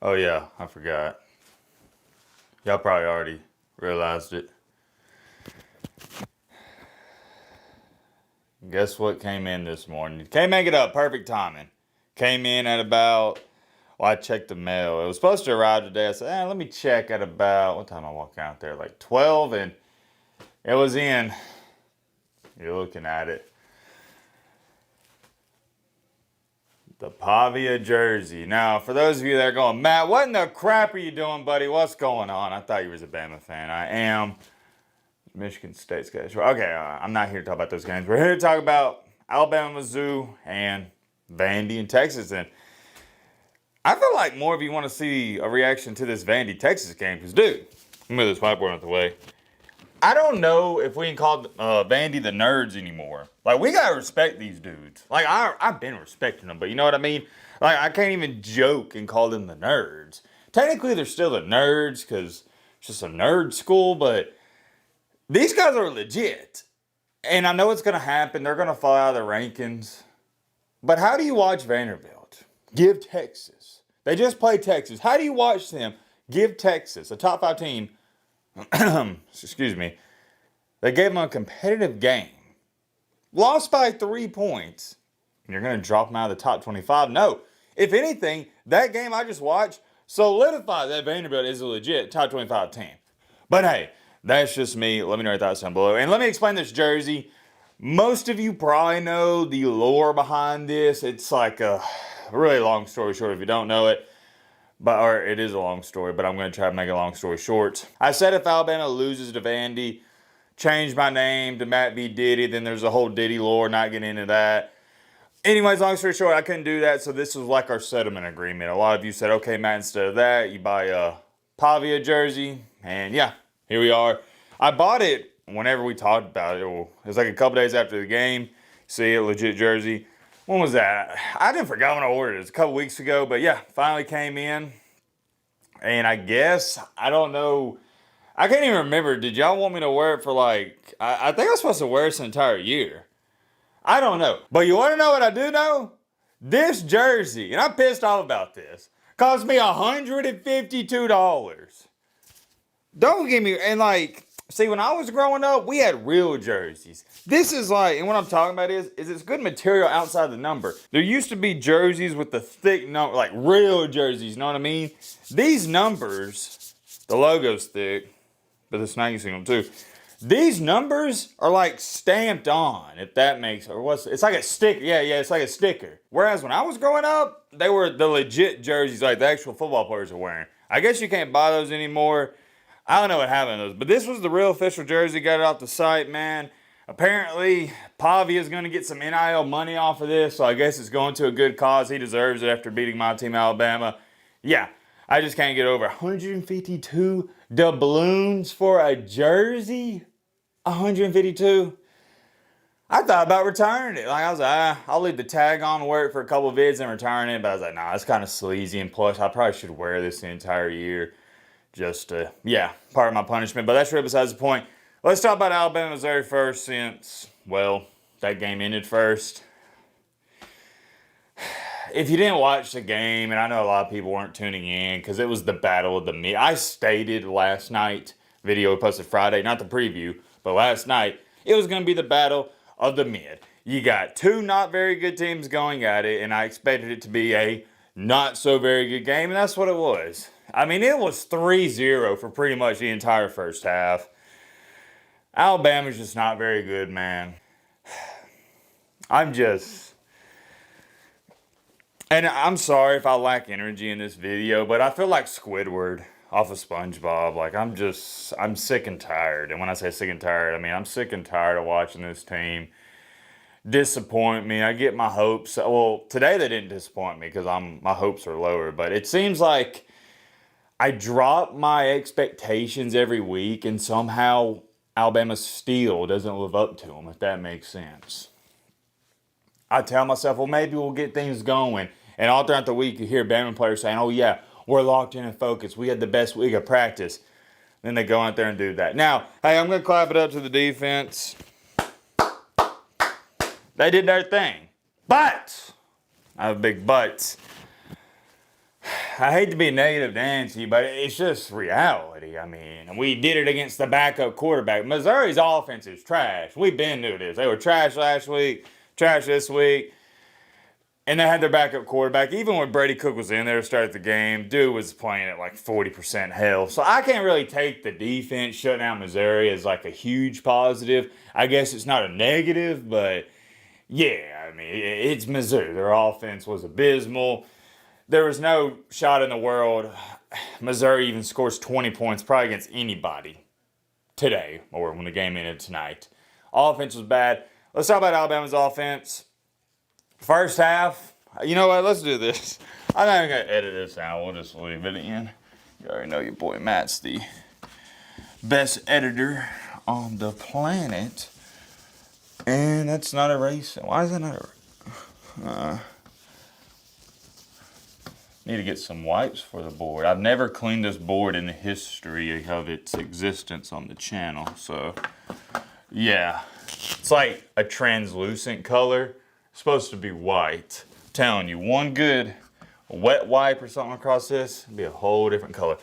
Oh yeah, I forgot. Y'all probably already realized it. Guess what came in this morning? Can't make it up. Perfect timing. Came in at about, well, I checked the mail. It was supposed to arrive today. I said, let me check at about, what time I walk out there? Like 12, and it was in. You're looking at it. The Pavia jersey. Now, for those of you that are going, Matt, what in the crap are you doing, buddy? What's going on? I thought you was a Bama fan. I am. Michigan State schedule. Okay, I'm not here to talk about those games. We're here to talk about Alabama, Mizzou, and Vandy in Texas. And I feel like more of you want to see a reaction to this Vandy Texas game. Because, dude, let me move this whiteboard out the way. I don't know if we can call Vandy the nerds anymore. Like, we got to respect these dudes. Like, I've been respecting them, but you know what I mean? Like, I can't even joke and call them the nerds. Technically, they're still the nerds because it's just a nerd school, but these guys are legit. And I know it's going to happen. They're going to fall out of the rankings. But how do you watch Vanderbilt give Texas? They just played Texas. How do you watch them give Texas, a top 5 team, excuse me, they gave them a competitive game, lost by 3 points, and you're going to drop them out of the top 25? No. If anything, that game I just watched solidified that Vanderbilt is a legit top 25 team. But hey, that's just me. Let me know your thoughts down below. And let me explain this jersey. Most of you probably know the lore behind this. It's like a really long story short if you don't know it. Or it is a long story, but I'm going to try to make a long story short. I said if Alabama loses to Vandy, change my name to Matt B. Diddy. Then there's a whole Diddy lore, not getting into that. Anyways, long story short, I couldn't do that, so this was like our settlement agreement. A lot of you said, okay, Matt, instead of that, you buy a Pavia jersey. And yeah, here we are. I bought it whenever we talked about it. It was like a couple days after the game. See it, legit jersey. When was that? I didn't forget when I ordered it. It was a couple weeks ago. But yeah, finally came in. And I guess, I don't know. I can't even remember. Did y'all want me to wear it for like, I think I was supposed to wear this an entire year. I don't know. But you want to know what I do know? This jersey, and I'm pissed off about this, cost me $152. Don't get me, and like, see, when I was growing up, we had real jerseys. This is like, and what I'm talking about is it's good material outside the number. There used to be jerseys with the thick number, like real jerseys, you know what I mean? These numbers, the logo's thick, but the snaggy signal too. These numbers are like stamped on, if that makes, or what's, it's like a sticker. Yeah, it's like a sticker. Whereas when I was growing up, they were the legit jerseys like the actual football players are wearing. I guess you can't buy those anymore. I don't know what happened to those, but this was the real official jersey. Got it off the site, man. Apparently, Pavia is going to get some NIL money off of this, so I guess it's going to a good cause. He deserves it after beating my team, Alabama. Yeah, I just can't get over 152 doubloons for a jersey. 152. I thought about retiring it. Like, I was like, I'll leave the tag on, wear it for a couple of vids and return it. But I was like, nah, it's kind of sleazy. And plus, I probably should wear this the entire year. Just, yeah, part of my punishment. But that's really besides the point. Let's talk about Alabama, Missouri first since, well, that game ended first. If you didn't watch the game, and I know a lot of people weren't tuning in because it was the battle of the mid. I stated last night, video posted Friday, not the preview, but last night, it was going to be the battle of the mid. You got two not very good teams going at it, and I expected it to be a not so very good game, and that's what it was. I mean, it was 3-0 for pretty much the entire first half. Alabama's just not very good, man. And I'm sorry if I lack energy in this video, but I feel like Squidward off of SpongeBob. Like, I'm sick and tired. And when I say sick and tired, I mean, I'm sick and tired of watching this team disappoint me. I get my hopes. Well, today they didn't disappoint me because my hopes are lower. But it seems like I drop my expectations every week, and somehow Alabama still doesn't live up to them, if that makes sense. I tell myself, well, maybe we'll get things going. And all throughout the week, you hear Bama players saying, oh, yeah, we're locked in and focused. We had the best week of practice. Then they go out there and do that. Now, hey, I'm going to clap it up to the defense. They did their thing. But, I have a big but. I hate to be negative Nancy, but it's just reality. I mean, we did it against the backup quarterback. Missouri's offense is trash. We've been through this. They were trash last week, trash this week. And they had their backup quarterback. Even when Brady Cook was in there to start the game, dude was playing at like 40% health. So I can't really take the defense shutting down Missouri as like a huge positive. I guess it's not a negative, but yeah, I mean, it's Missouri. Their offense was abysmal. There was no shot in the world Missouri even scores 20 points probably against anybody today or when the game ended tonight. Offense was bad. Let's talk about Alabama's offense. First half, you know what? Let's do this. I'm not even going to edit this out. We'll just leave it in. You already know your boy Matt's the best editor on the planet. And that's not erasing. Why is that not erasing? Need to get some wipes for the board. I've never cleaned this board in the history of its existence on the channel. So, yeah. It's like a translucent color. It's supposed to be white. I'm telling you, one good wet wipe or something across this, it'd be a whole different color.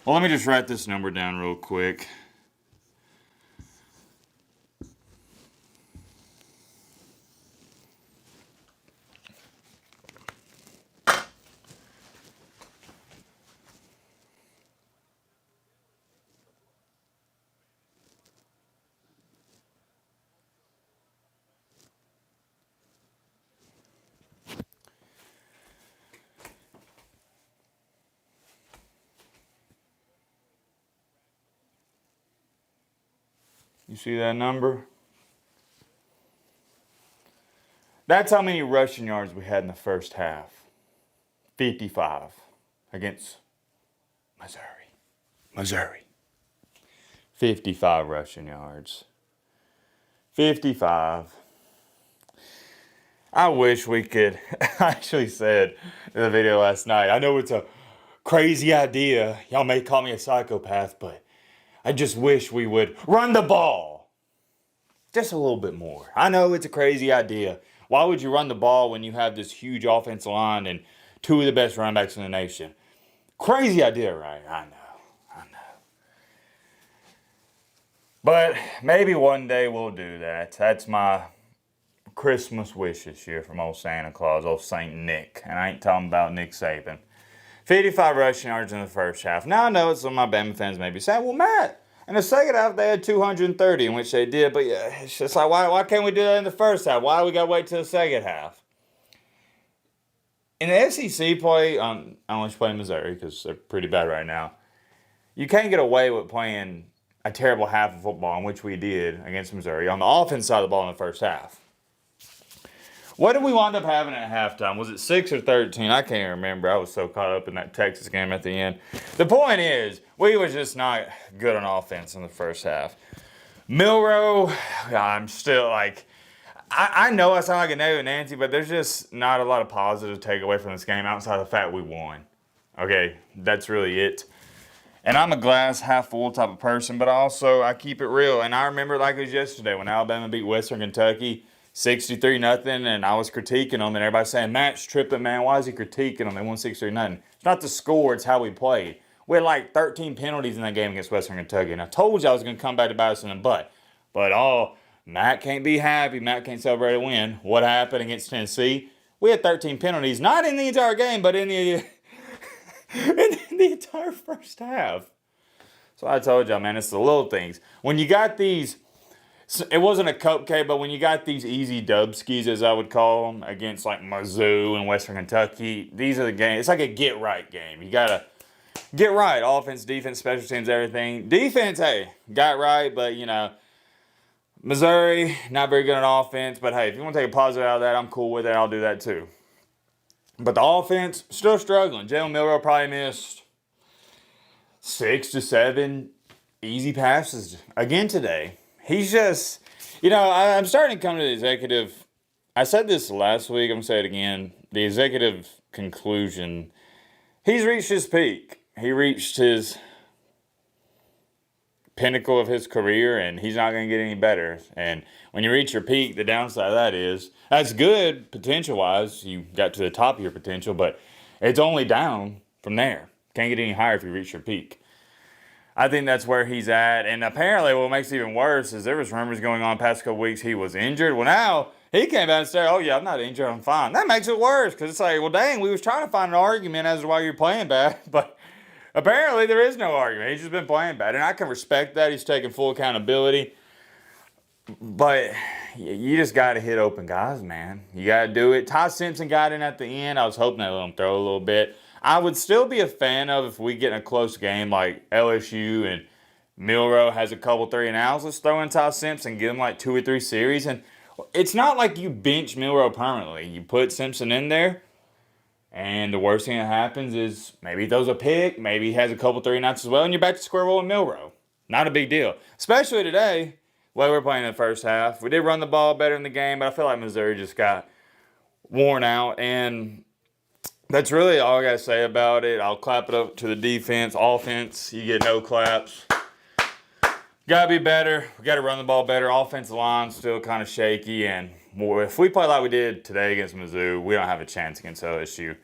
Well, let me just write this number down real quick. You see that number? That's how many rushing yards we had in the first half. 55 against Missouri. 55 rushing yards. 55. I wish we could. I actually said in the video last night, I know it's a crazy idea. Y'all may call me a psychopath, but I just wish we would run the ball just a little bit more. I know it's a crazy idea. Why would you run the ball when you have this huge offensive line and two of the best running backs in the nation? Crazy idea, right? I know. But maybe one day we'll do that. That's my Christmas wish this year from old Santa Claus, old Saint Nick. And I ain't talking about Nick Saban. 55 rushing yards in the first half. Now I know some of my Bama fans may be saying, well, Matt, in the second half they had 230, in which they did. But yeah, it's just like, why can't we do that in the first half? Why do we got to wait till the second half? In the SEC play, I only play Missouri because they're pretty bad right now. You can't get away with playing a terrible half of football, in which we did against Missouri, on the offense side of the ball in the first half. What did we wind up having at halftime? Was it 6 or 13? I can't remember. I was so caught up in that Texas game at the end. The point is, we was just not good on offense in the first half. Milroe, I'm still like, I know I sound like a negative Nancy, but there's just not a lot of positive to take away from this game outside of the fact we won. Okay, that's really it. And I'm a glass half full type of person, but also I keep it real. And I remember like it was yesterday when Alabama beat Western Kentucky 63-0, and I was critiquing them, and everybody's saying, Matt's tripping, man. Why is he critiquing them? They won 63-0. It's not the score, it's how we played. We had like 13 penalties in that game against Western Kentucky, and I told you I was going to come back to bite us in the butt. But Matt can't be happy. Matt can't celebrate a win. What happened against Tennessee? We had 13 penalties, not in the entire game, but in the in the entire first half. So I told y'all, man, it's the little things. When you got these, it wasn't a cupcake, but when you got these easy dubskis, as I would call them, against like Mizzou and Western Kentucky, these are the games. It's like a get-right game. You got to get right. Offense, defense, special teams, everything. Defense, hey, got right, but, you know, Missouri, not very good on offense. But, hey, if you want to take a positive out of that, I'm cool with it. I'll do that too. But the offense, still struggling. Jalen Milroe probably missed 6 to 7 easy passes again today. He's just, you know, I'm starting to come to the executive. I said this last week. I'm going to say it again. The executive conclusion. He's reached his peak. He reached his pinnacle of his career, and he's not going to get any better. And when you reach your peak, the downside of that is, that's good potential-wise. You got to the top of your potential, but it's only down from there. Can't get any higher if you reach your peak. I think that's where he's at. And apparently what makes it even worse is there was rumors going on past couple weeks he was injured. Well, now he came out and said, oh, yeah, I'm not injured. I'm fine. That makes it worse because it's like, well, dang, we was trying to find an argument as to why you're playing bad. But apparently there is no argument. He's just been playing bad. And I can respect that. He's taking full accountability. But you just got to hit open guys, man. You got to do it. Ty Simpson got in at the end. I was hoping they let him throw a little bit. I would still be a fan of if we get in a close game like LSU and Milroe has a couple 3-and-outs. Let's throw in Ty Simpson, give him like 2 or 3 series. And it's not like you bench Milroe permanently. You put Simpson in there, and the worst thing that happens is maybe he throws a pick, maybe he has a couple 3-and-outs as well, and you're back to square one with Milroe. Not a big deal. Especially today, the way we're playing in the first half. We did run the ball better in the game, but I feel like Missouri just got worn out, and that's really all I got to say about it. I'll clap it up to the defense. Offense, you get no claps. Got to be better. We got to run the ball better. Offensive line still kind of shaky. And if we play like we did today against Mizzou, we don't have a chance against LSU.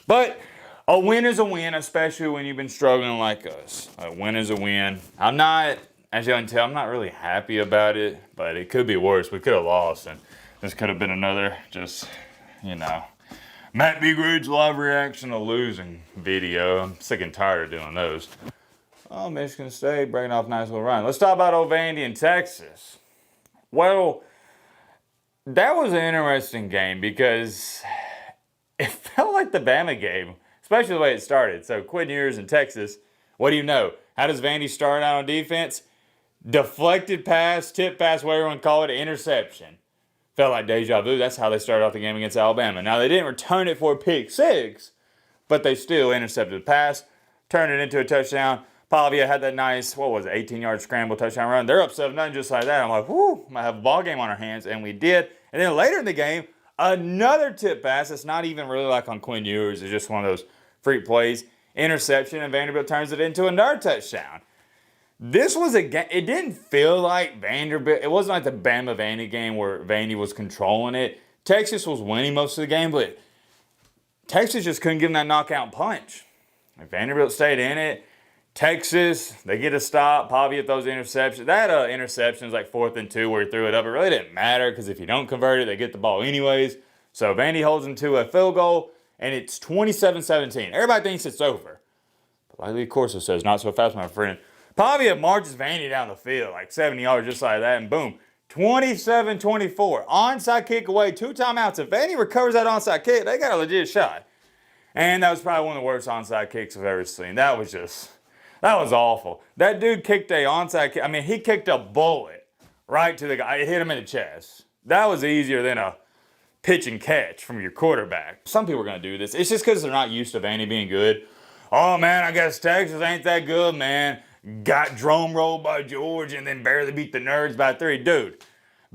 But a win is a win, especially when you've been struggling like us. A win is a win. I'm not, as you can tell, I'm not really happy about it, but it could be worse. We could have lost, and this could have been another just, MattBeGreat's live reaction to losing video. I'm sick and tired of doing those. Oh, Michigan State breaking off a nice little run. Let's talk about old Vandy in Texas. Well, that was an interesting game because it felt like the Bama game, especially the way it started. So Quinn Ewers in Texas, what do you know? How does Vandy start out on defense? Deflected pass, tip pass, whatever you want to call it, interception. Felt like deja vu. That's how they started off the game against Alabama. Now, they didn't return it for a pick six, but they still intercepted the pass, turned it into a touchdown. Pavia had that nice, 18-yard scramble touchdown run. They're up 7-0 just like that. I'm like, whoo, might have a ball game on our hands, and we did. And then later in the game, another tip pass. It's not even really like on Quinn Ewers. It's just one of those freak plays. Interception, and Vanderbilt turns it into another touchdown. This was a game, it didn't feel like Vanderbilt, it wasn't like the Bama-Vandy game where Vandy was controlling it. Texas was winning most of the game, but Texas just couldn't give them that knockout punch. Vanderbilt stayed in it. Texas, they get a stop. Pavia throws the interception. That interception was like 4th and 2 where he threw it up. It really didn't matter because if you don't convert it, they get the ball anyways. So Vandy holds them to a field goal, and it's 27-17. Everybody thinks it's over. But like Lee Corso says, not so fast, my friend. Pavia marches Vandy down the field like 70 yards just like that, and boom, 27-24. Onside kick away, 2 timeouts. If Vandy recovers that onside kick, they got a legit shot. And that was probably one of the worst onside kicks I've ever seen. That was awful. That dude kicked a onside kick. I mean, he kicked a bullet right to the guy. It hit him in the chest. That was easier than a pitch and catch from your quarterback. Some people are going to do this. It's just because they're not used to Vandy being good. Oh, man, I guess Texas ain't that good, man. Got drum rolled by Georgia and then barely beat the Nerds by 3. Dude,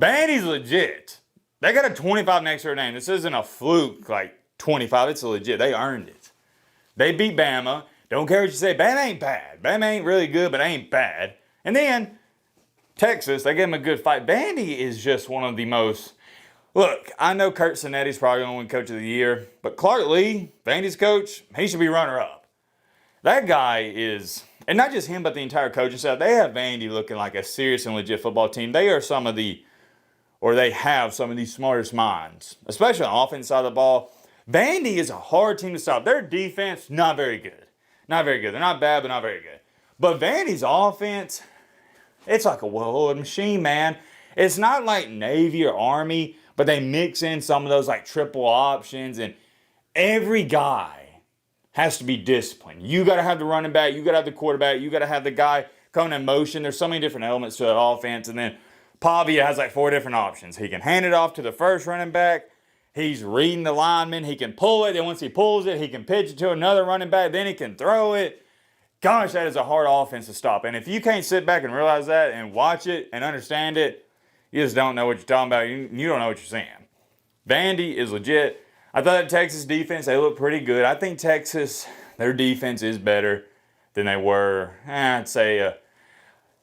Vandy's legit. They got a 25 next to their name. This isn't a fluke like 25. It's legit. They earned it. They beat Bama. Don't care what you say. Bama ain't bad. Bama ain't really good, but ain't bad. And then Texas, they gave them a good fight. Vandy is just one of the most... Look, I know Kurt Sonetti's probably going to win Coach of the Year, but Clark Lee, Vandy's coach, he should be runner-up. That guy is... And not just him, but the entire coaching staff. They have Vandy looking like a serious and legit football team. They are they have some of the smartest minds, especially on the offense side of the ball. Vandy is a hard team to stop. Their defense, not very good. Not very good. They're not bad, but not very good. But Vandy's offense, it's like a well-oiled machine, man. It's not like Navy or Army, but they mix in some of those like triple options, and every guy has to be disciplined. You got to have the running back. You got to have the quarterback. You got to have the guy coming in motion. There's so many different elements to that offense. And then Pavia has like 4 different options. He can hand it off to the first running back. He's reading the lineman. He can pull it. Then once he pulls it, he can pitch it to another running back. Then he can throw it. Gosh, that is a hard offense to stop. And if you can't sit back and realize that and watch it and understand it, you just don't know what you're talking about. You don't know what you're saying. Vandy is legit. I thought Texas defense, they look pretty good. I think Texas, their defense is better than they were. I'd say,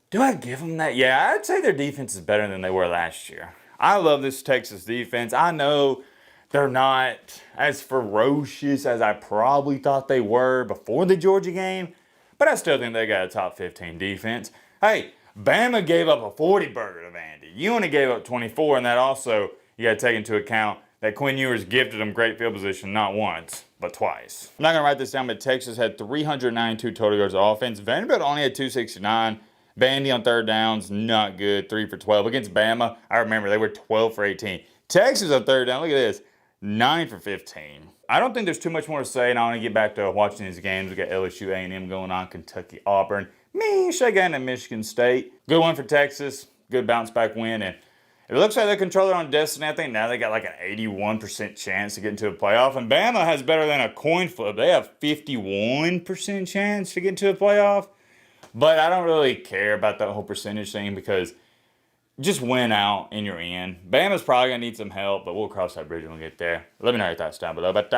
do I give them that? Yeah, I'd say their defense is better than they were last year. I love this Texas defense. I know They're not as ferocious as I probably thought they were before the Georgia game, but I still think they got a top 15 defense. Hey, Bama gave up a 40-burger to Vandy. You only gave up 24, and that also, you got to take into account that Quinn Ewers gifted them great field position not once, but twice. I'm not going to write this down, but Texas had 392 total yards of offense. Vanderbilt only had 269. Vandy on third downs, not good, 3 for 12. Against Bama, I remember they were 12 for 18. Texas on third down, look at this, 9 for 15. I don't think there's too much more to say, and I want to get back to watching these games. We got LSU, A&M going on, Kentucky, Auburn. Shake out in Michigan State. Good one for Texas. Good bounce back win. And it looks like they control their own destiny. I think now they got like an 81% chance to get into a playoff. And Bama has better than a coin flip. They have 51% chance to get into a playoff. But I don't really care about that whole percentage thing because just win out and you're in. Bama's probably going to need some help, but we'll cross that bridge when we get there. Let me know your thoughts down below. But